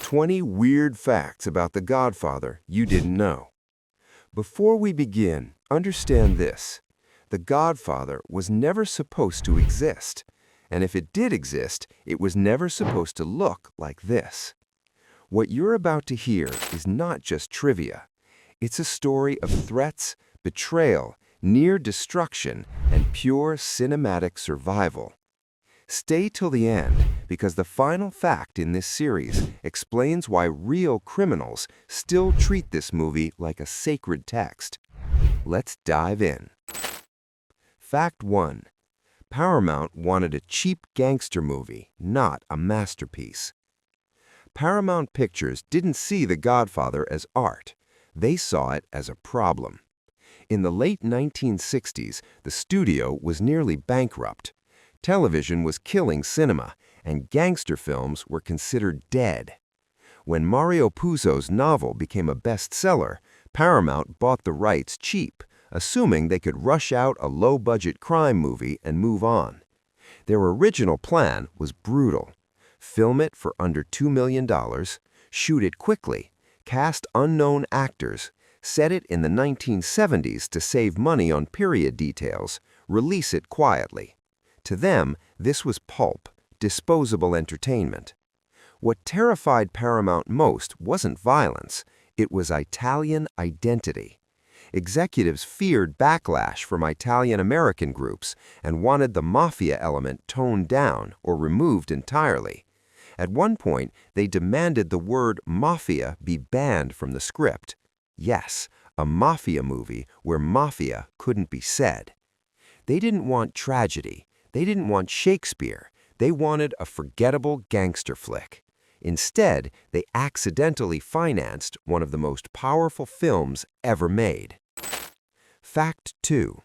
20 weird facts about The Godfather you didn't know. Before we begin, understand this. The Godfather was never supposed to exist, and if it did exist, it was never supposed to look like this. What you're about to hear is not just trivia. It's a story of threats, betrayal, near destruction, and pure cinematic survival. Stay till the end, because the final fact in this series explains why real criminals still treat this movie like a sacred text. Let's dive in. Fact 1. Paramount wanted a cheap gangster movie, not a masterpiece. Paramount Pictures didn't see The Godfather as art. They saw it as a problem. In the late 1960s, the studio was nearly bankrupt. Television was killing cinema, and gangster films were considered dead. When Mario Puzo's novel became a bestseller, Paramount bought the rights cheap, assuming they could rush out a low-budget crime movie and move on. Their original plan was brutal. Film it for under $2 million, shoot it quickly, cast unknown actors, set it in the 1970s to save money on period details, release it quietly. To them, this was pulp, disposable entertainment. What terrified Paramount most wasn't violence, it was Italian identity. Executives feared backlash from Italian-American groups and wanted the mafia element toned down or removed entirely. At one point, they demanded the word mafia be banned from the script. Yes, a mafia movie where mafia couldn't be said. They didn't want tragedy. They didn't want Shakespeare. They wanted a forgettable gangster flick. Instead, they accidentally financed one of the most powerful films ever made. Fact 2.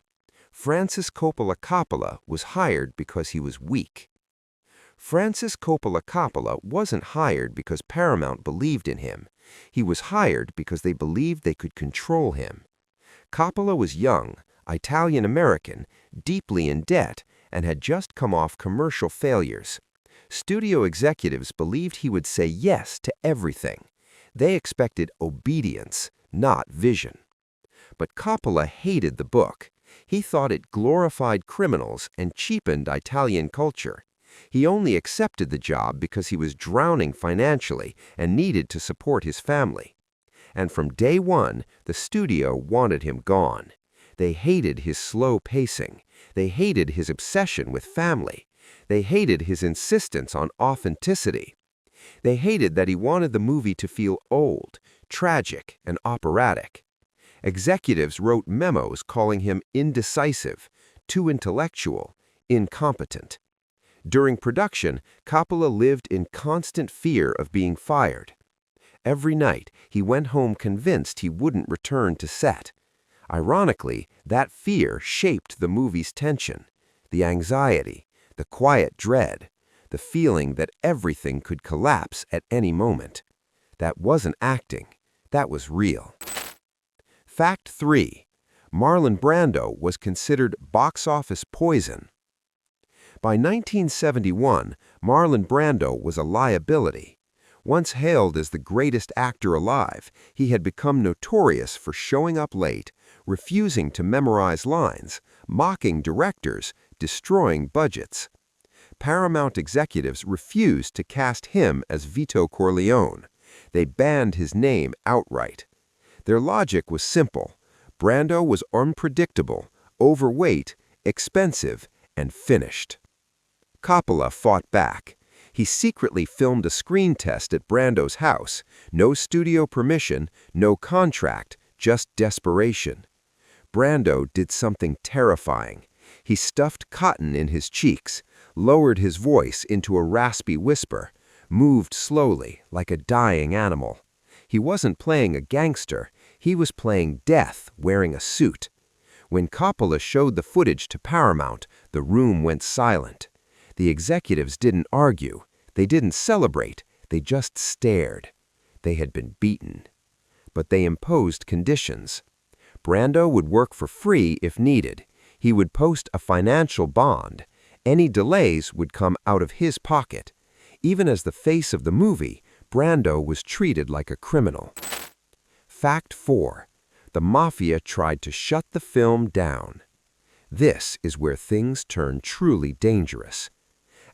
Francis Coppola was hired because he was weak. Francis Coppola wasn't hired because Paramount believed in him. He was hired because they believed they could control him. Coppola was young, Italian-American, deeply in debt, and had just come off commercial failures. Studio executives believed he would say yes to everything. They expected obedience, not vision. But Coppola hated the book. He thought it glorified criminals and cheapened Italian culture. He only accepted the job because he was drowning financially and needed to support his family. And from day one, the studio wanted him gone. They hated his slow pacing. They hated his obsession with family. They hated his insistence on authenticity. They hated that he wanted the movie to feel old, tragic, and operatic. Executives wrote memos calling him indecisive, too intellectual, incompetent. During production, Coppola lived in constant fear of being fired. Every night, he went home convinced he wouldn't return to set. Ironically, that fear shaped the movie's tension, the anxiety, the quiet dread, the feeling that everything could collapse at any moment. That wasn't acting, that was real. Fact 3. Marlon Brando was considered box office poison. By 1971, Marlon Brando was a liability. Once hailed as the greatest actor alive, he had become notorious for showing up late, refusing to memorize lines, mocking directors, destroying budgets. Paramount executives refused to cast him as Vito Corleone. They banned his name outright. Their logic was simple. Brando was unpredictable, overweight, expensive, and finished. Coppola fought back. He secretly filmed a screen test at Brando's house. No studio permission, no contract, just desperation. Brando did something terrifying. He stuffed cotton in his cheeks, lowered his voice into a raspy whisper, moved slowly like a dying animal. He wasn't playing a gangster. He was playing death wearing a suit. When Coppola showed the footage to Paramount, the room went silent. The executives didn't argue. They didn't celebrate. They just stared. They had been beaten. But they imposed conditions. Brando would work for free if needed. He would post a financial bond. Any delays would come out of his pocket. Even as the face of the movie, Brando was treated like a criminal. Fact 4. The mafia tried to shut the film down. This is where things turn truly dangerous.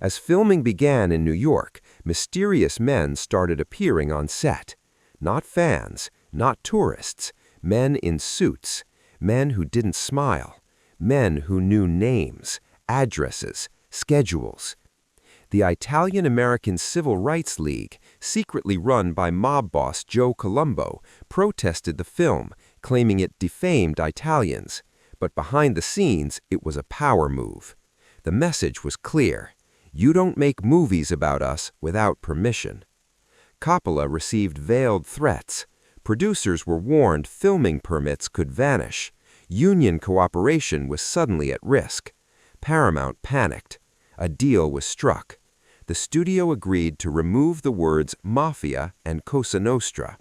As filming began in New York, mysterious men started appearing on set. Not fans, not tourists, men in suits, men who didn't smile, men who knew names, addresses, schedules. The Italian-American Civil Rights League, secretly run by mob boss Joe Colombo, protested the film, claiming it defamed Italians. But behind the scenes, it was a power move. The message was clear. You don't make movies about us without permission. Coppola received veiled threats. Producers were warned filming permits could vanish. Union cooperation was suddenly at risk. Paramount panicked. A deal was struck. The studio agreed to remove the words mafia and Cosa Nostra,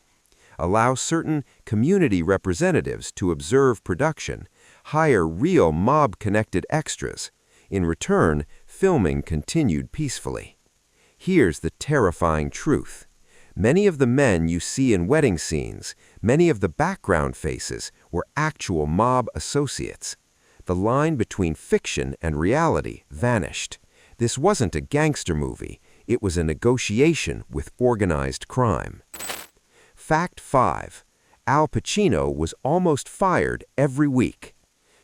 allow certain community representatives to observe production, hire real mob-connected extras. In return, filming continued peacefully. Here's the terrifying truth. Many of the men you see in wedding scenes, many of the background faces, were actual mob associates. The line between fiction and reality vanished. This wasn't a gangster movie. It was a negotiation with organized crime. Fact 5. Al Pacino was almost fired every week.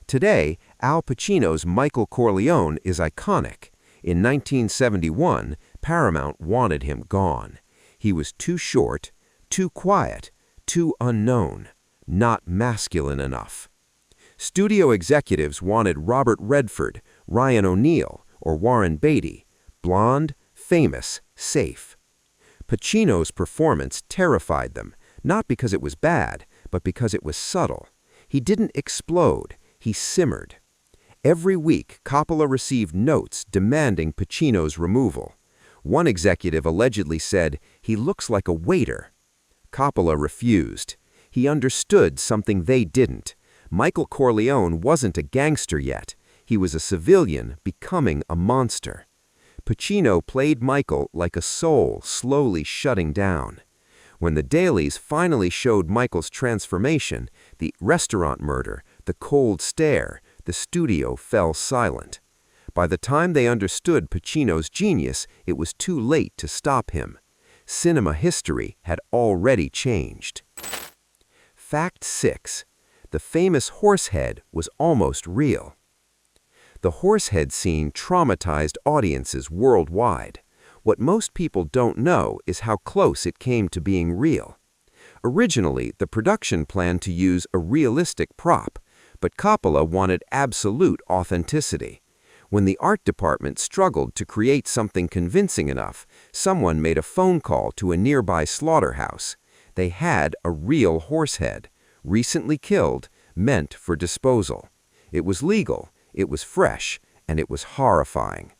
Today, Al Pacino's Michael Corleone is iconic. In 1971, Paramount wanted him gone. He was too short, too quiet, too unknown, not masculine enough. Studio executives wanted Robert Redford, Ryan O'Neal, or Warren Beatty, blonde, famous, safe. Pacino's performance terrified them, not because it was bad, but because it was subtle. He didn't explode, he simmered. Every week, Coppola received notes demanding Pacino's removal. One executive allegedly said, "He looks like a waiter." Coppola refused. He understood something they didn't. Michael Corleone wasn't a gangster yet. He was a civilian becoming a monster. Pacino played Michael like a soul slowly shutting down. When the dailies finally showed Michael's transformation, the restaurant murder, the cold stare, the studio fell silent. By the time they understood Pacino's genius, it was too late to stop him. Cinema history had already changed. Fact 6. The famous horsehead was almost real. The horsehead scene traumatized audiences worldwide. What most people don't know is how close it came to being real. Originally, the production planned to use a realistic prop, but Coppola wanted absolute authenticity. When the art department struggled to create something convincing enough, someone made a phone call to a nearby slaughterhouse. They had a real horsehead, recently killed, meant for disposal. It was legal, it was fresh, and it was horrifying.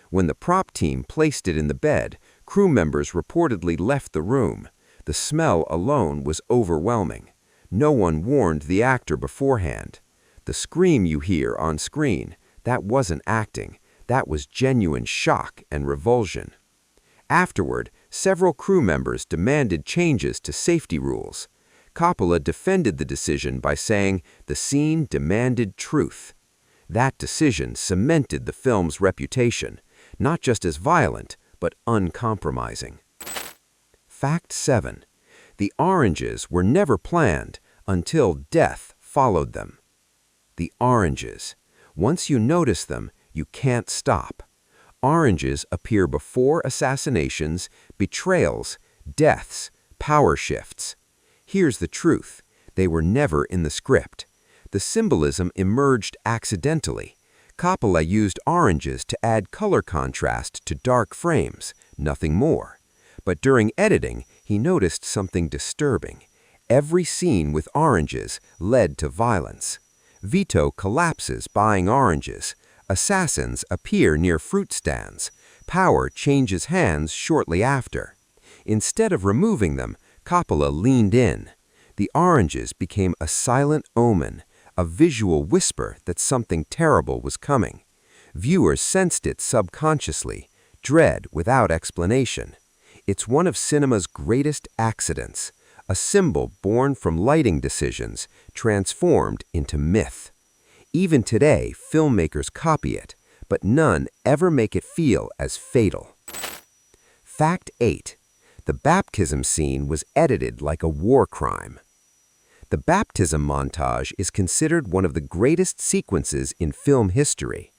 When the prop team placed it in the bed, crew members reportedly left the room. The smell alone was overwhelming. No one warned the actor beforehand. The scream you hear on screen, that wasn't acting. That was genuine shock and revulsion. Afterward, several crew members demanded changes to safety rules. Coppola defended the decision by saying the scene demanded truth. That decision cemented the film's reputation, not just as violent, but uncompromising. Fact 7. The oranges were never planned until death followed them. The oranges. Once you notice them, you can't stop. Oranges appear before assassinations, betrayals, deaths, power shifts. Here's the truth. They were never in the script. The symbolism emerged accidentally. Coppola used oranges to add color contrast to dark frames, nothing more. But during editing, he noticed something disturbing. Every scene with oranges led to violence. Vito collapses buying oranges. Assassins appear near fruit stands. Power changes hands shortly after. Instead of removing them, Coppola leaned in. The oranges became a silent omen, a visual whisper that something terrible was coming. Viewers sensed it subconsciously, dread without explanation. It's one of cinema's greatest accidents, a symbol born from lighting decisions transformed into myth. Even today, filmmakers copy it, but none ever make it feel as fatal. Fact 8. The baptism scene was edited like a war crime. The baptism montage is considered one of the greatest sequences in film history.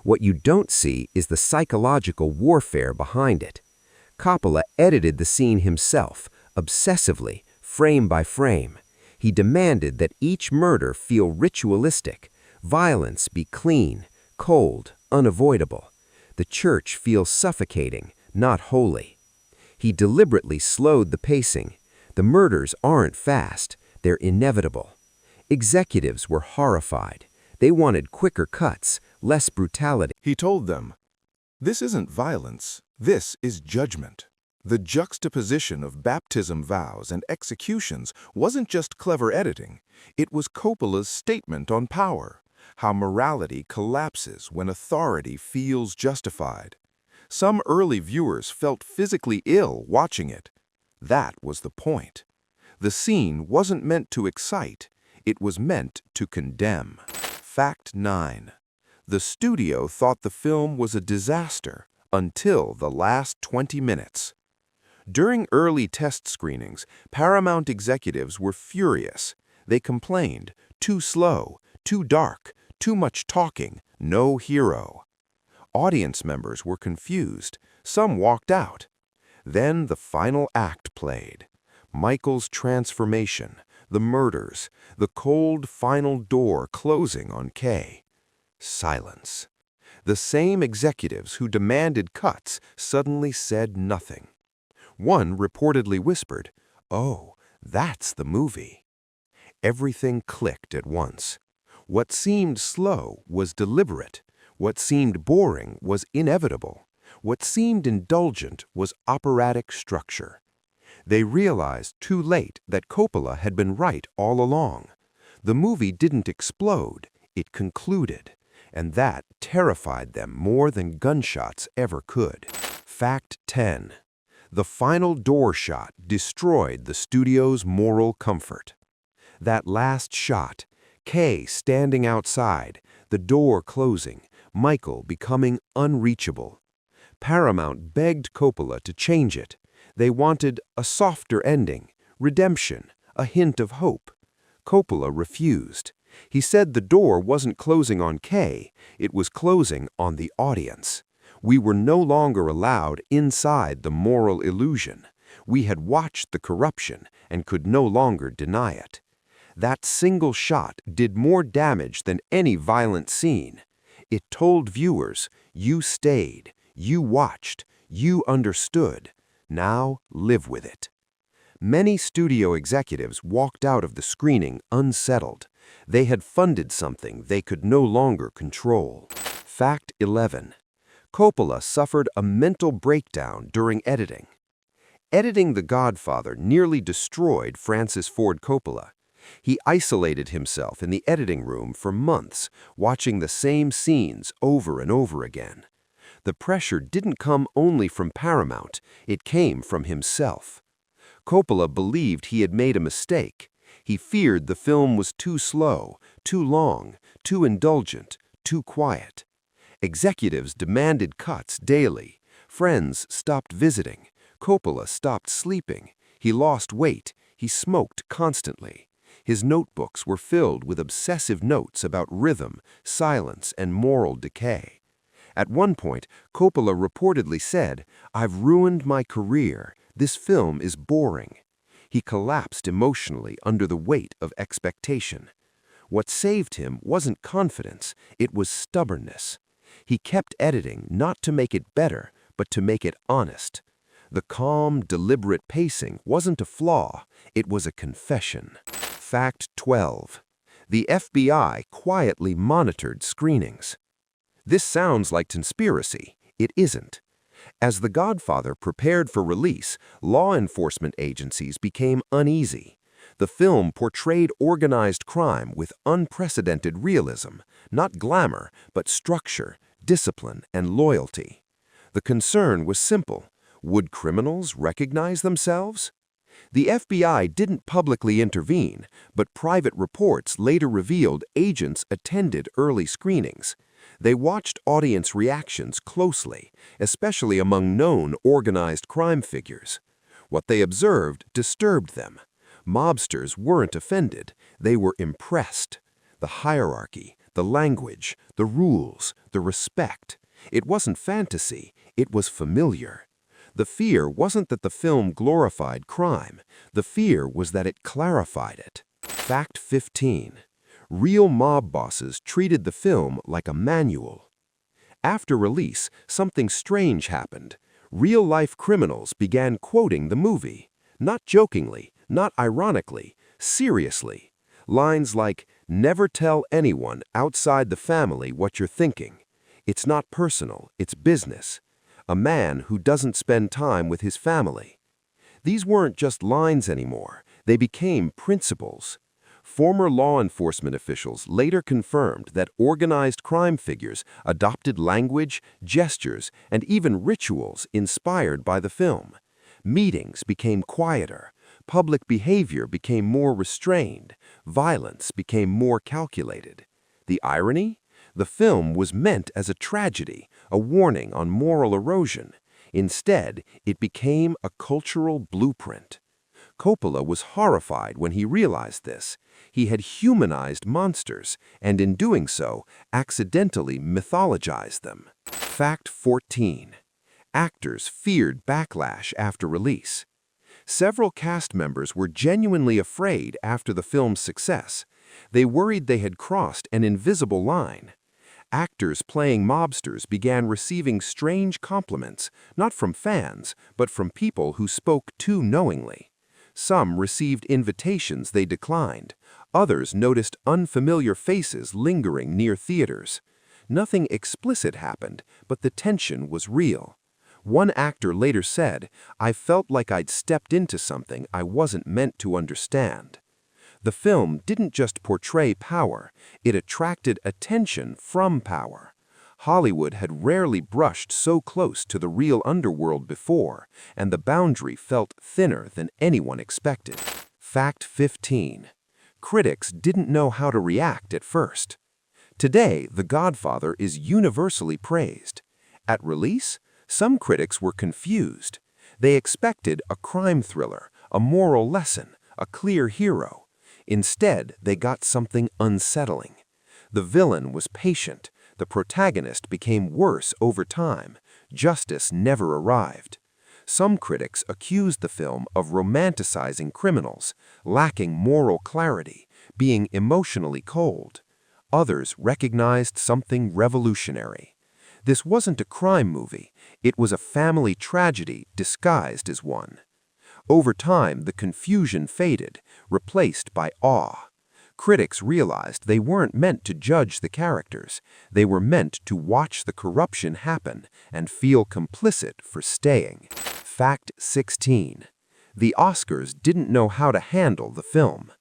What you don't see is the psychological warfare behind it. Coppola edited the scene himself, obsessively, frame by frame. He demanded that each murder feel ritualistic, violence be clean, cold, unavoidable. The church feels suffocating, not holy. He deliberately slowed the pacing. The murders aren't fast, they're inevitable. Executives were horrified. They wanted quicker cuts, less brutality. He told them, "This isn't violence, this is judgment." The juxtaposition of baptism vows and executions wasn't just clever editing, it was Coppola's statement on power, how morality collapses when authority feels justified. Some early viewers felt physically ill watching it. That was the point. The scene wasn't meant to excite, it was meant to condemn. Fact 9. The studio thought the film was a disaster until the last 20 minutes. During early test screenings, Paramount executives were furious. They complained, too slow, too dark, too much talking, no hero. Audience members were confused. Some walked out. Then the final act played. Michael's transformation, the murders, the cold final door closing on Kay. Silence. The same executives who demanded cuts suddenly said nothing. One reportedly whispered, "Oh, that's the movie." Everything clicked at once. What seemed slow was deliberate. What seemed boring was inevitable. What seemed indulgent was operatic structure. They realized too late that Coppola had been right all along. The movie didn't explode, it concluded, and that terrified them more than gunshots ever could. Fact 10. The final door shot destroyed the studio's moral comfort. That last shot, Kay standing outside, the door closing, Michael becoming unreachable. Paramount begged Coppola to change it. They wanted a softer ending, redemption, a hint of hope. Coppola refused. He said the door wasn't closing on Kay, it was closing on the audience. We were no longer allowed inside the moral illusion. We had watched the corruption and could no longer deny it. That single shot did more damage than any violent scene. It told viewers, you stayed, you watched, you understood. Now live with it. Many studio executives walked out of the screening unsettled. They had funded something they could no longer control. Fact 11. Coppola suffered a mental breakdown during editing. Editing The Godfather nearly destroyed Francis Ford Coppola. He isolated himself in the editing room for months, watching the same scenes over and over again. The pressure didn't come only from Paramount, it came from himself. Coppola believed he had made a mistake. He feared the film was too slow, too long, too indulgent, too quiet. Executives demanded cuts daily. Friends stopped visiting. Coppola stopped sleeping. He lost weight. He smoked constantly. His notebooks were filled with obsessive notes about rhythm, silence, and moral decay. At one point, Coppola reportedly said, "I've ruined my career. This film is boring." He collapsed emotionally under the weight of expectation. What saved him wasn't confidence, it was stubbornness. He kept editing not to make it better, but to make it honest. The calm, deliberate pacing wasn't a flaw, it was a confession. Fact 12. The FBI quietly monitored screenings. This sounds like conspiracy. It isn't. As The Godfather prepared for release, law enforcement agencies became uneasy. The film portrayed organized crime with unprecedented realism, not glamour, but structure, discipline, and loyalty. The concern was simple. Would criminals recognize themselves? The FBI didn't publicly intervene, but private reports later revealed agents attended early screenings. They watched audience reactions closely, especially among known organized crime figures. What they observed disturbed them. Mobsters weren't offended, they were impressed. The hierarchy, the language, the rules, the respect. It wasn't fantasy, it was familiar. The fear wasn't that the film glorified crime. The fear was that it clarified it. Fact 15. Real mob bosses treated the film like a manual. After release, something strange happened. Real-life criminals began quoting the movie. Not jokingly, not ironically, seriously. Lines like, "Never tell anyone outside the family what you're thinking. It's not personal, it's business. A man who doesn't spend time with his family." These weren't just lines anymore, they became principles. Former law enforcement officials later confirmed that organized crime figures adopted language, gestures, and even rituals inspired by the film. Meetings became quieter, public behavior became more restrained, violence became more calculated. The irony? The film was meant as a tragedy, a warning on moral erosion. Instead, it became a cultural blueprint. Coppola was horrified when he realized this. He had humanized monsters, and in doing so, accidentally mythologized them. Fact 14. Actors feared backlash after release. Several cast members were genuinely afraid after the film's success. They worried they had crossed an invisible line. Actors playing mobsters began receiving strange compliments, not from fans, but from people who spoke too knowingly. Some received invitations they declined. Others noticed unfamiliar faces lingering near theaters. Nothing explicit happened, but the tension was real. One actor later said, "I felt like I'd stepped into something I wasn't meant to understand." The film didn't just portray power, it attracted attention from power. Hollywood had rarely brushed so close to the real underworld before, and the boundary felt thinner than anyone expected. Fact 15. Critics didn't know how to react at first. Today, The Godfather is universally praised. At release, some critics were confused. They expected a crime thriller, a moral lesson, a clear hero. Instead, they got something unsettling. The villain was patient. The protagonist became worse over time. Justice never arrived. Some critics accused the film of romanticizing criminals, lacking moral clarity, being emotionally cold. Others recognized something revolutionary. This wasn't a crime movie. It was a family tragedy disguised as one. Over time, the confusion faded, replaced by awe. Critics realized they weren't meant to judge the characters. They were meant to watch the corruption happen and feel complicit for staying. Fact 16. The Oscars didn't know how to handle the film.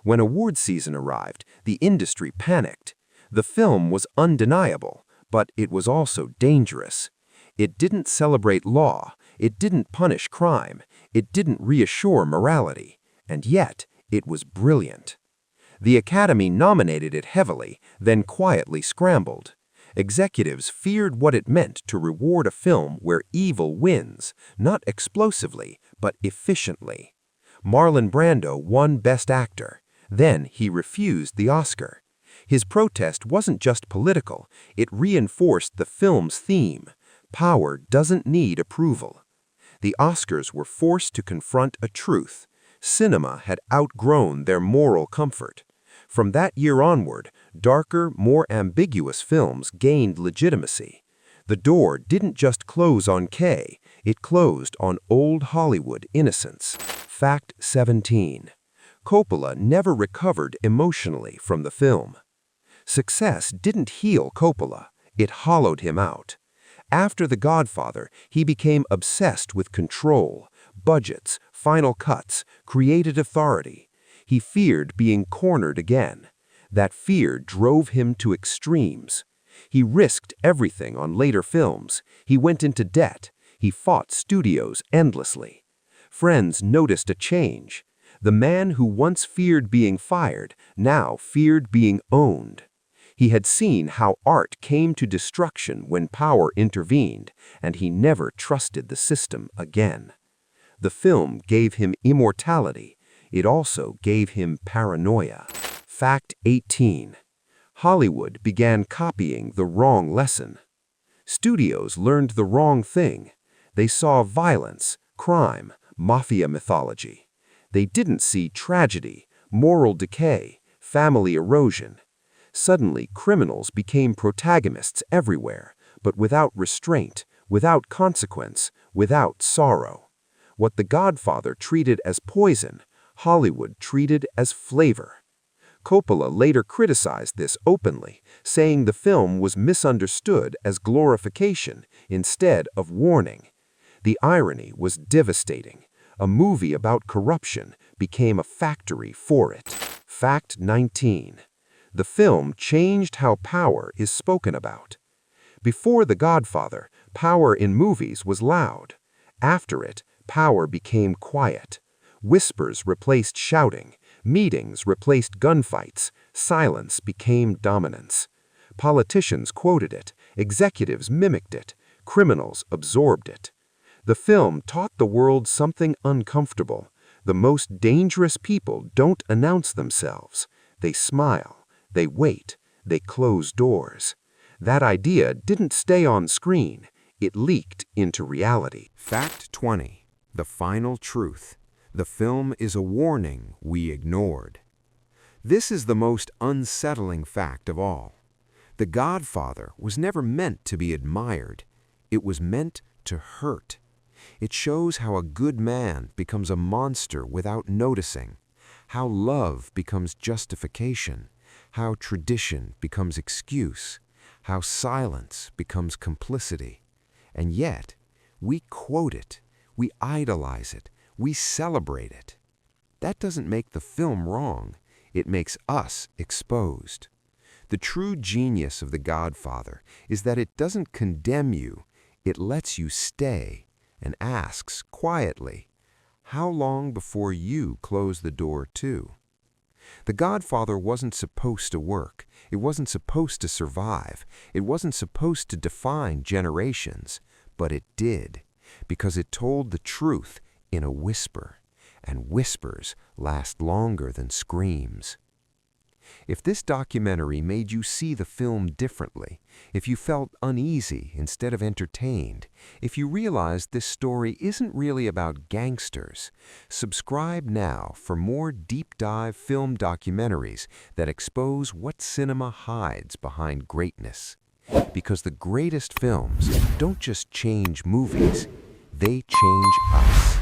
When award season arrived, the industry panicked. The film was undeniable, but it was also dangerous. It didn't celebrate law. It didn't punish crime. It didn't reassure morality. And yet, it was brilliant. The Academy nominated it heavily, then quietly scrambled. Executives feared what it meant to reward a film where evil wins, not explosively, but efficiently. Marlon Brando won Best Actor. Then he refused the Oscar. His protest wasn't just political, it reinforced the film's theme. Power doesn't need approval. The Oscars were forced to confront a truth. Cinema had outgrown their moral comfort. From that year onward, darker, more ambiguous films gained legitimacy. The door didn't just close on Kay, it closed on old Hollywood innocence. Fact 17. Coppola never recovered emotionally from the film. Success didn't heal Coppola, it hollowed him out. After The Godfather, he became obsessed with control, budgets, final cuts, creative authority. He feared being cornered again. That fear drove him to extremes. He risked everything on later films. He went into debt. He fought studios endlessly. Friends noticed a change. The man who once feared being fired now feared being owned. He had seen how art came to destruction when power intervened, and he never trusted the system again. The film gave him immortality. It also gave him paranoia. Fact 18. Hollywood began copying the wrong lesson. Studios learned the wrong thing. They saw violence, crime, mafia mythology. They didn't see tragedy, moral decay, family erosion. Suddenly, criminals became protagonists everywhere, but without restraint, without consequence, without sorrow. What The Godfather treated as poison, Hollywood treated as flavor. Coppola later criticized this openly, saying the film was misunderstood as glorification instead of warning. The irony was devastating. A movie about corruption became a factory for it. Fact 19. The film changed how power is spoken about. Before The Godfather, power in movies was loud. After it, power became quiet. Whispers replaced shouting. Meetings replaced gunfights. Silence became dominance. Politicians quoted it. Executives mimicked it. Criminals absorbed it. The film taught the world something uncomfortable. The most dangerous people don't announce themselves. They smile. They wait. They close doors. That idea didn't stay on screen. It leaked into reality. Fact 20. The final truth. The film is a warning we ignored. This is the most unsettling fact of all. The Godfather was never meant to be admired. It was meant to hurt. It shows how a good man becomes a monster without noticing, how love becomes justification, how tradition becomes excuse, how silence becomes complicity. And yet, we quote it, we idolize it, we celebrate it. That doesn't make the film wrong. It makes us exposed. The true genius of The Godfather is that it doesn't condemn you, it lets you stay and asks quietly, how long before you close the door too? The Godfather wasn't supposed to work. It wasn't supposed to survive. It wasn't supposed to define generations. But it did, because it told the truth in a whisper, and whispers last longer than screams. If this documentary made you see the film differently, if you felt uneasy instead of entertained, if you realized this story isn't really about gangsters, subscribe now for more deep-dive film documentaries that expose what cinema hides behind greatness. Because the greatest films don't just change movies, they change us.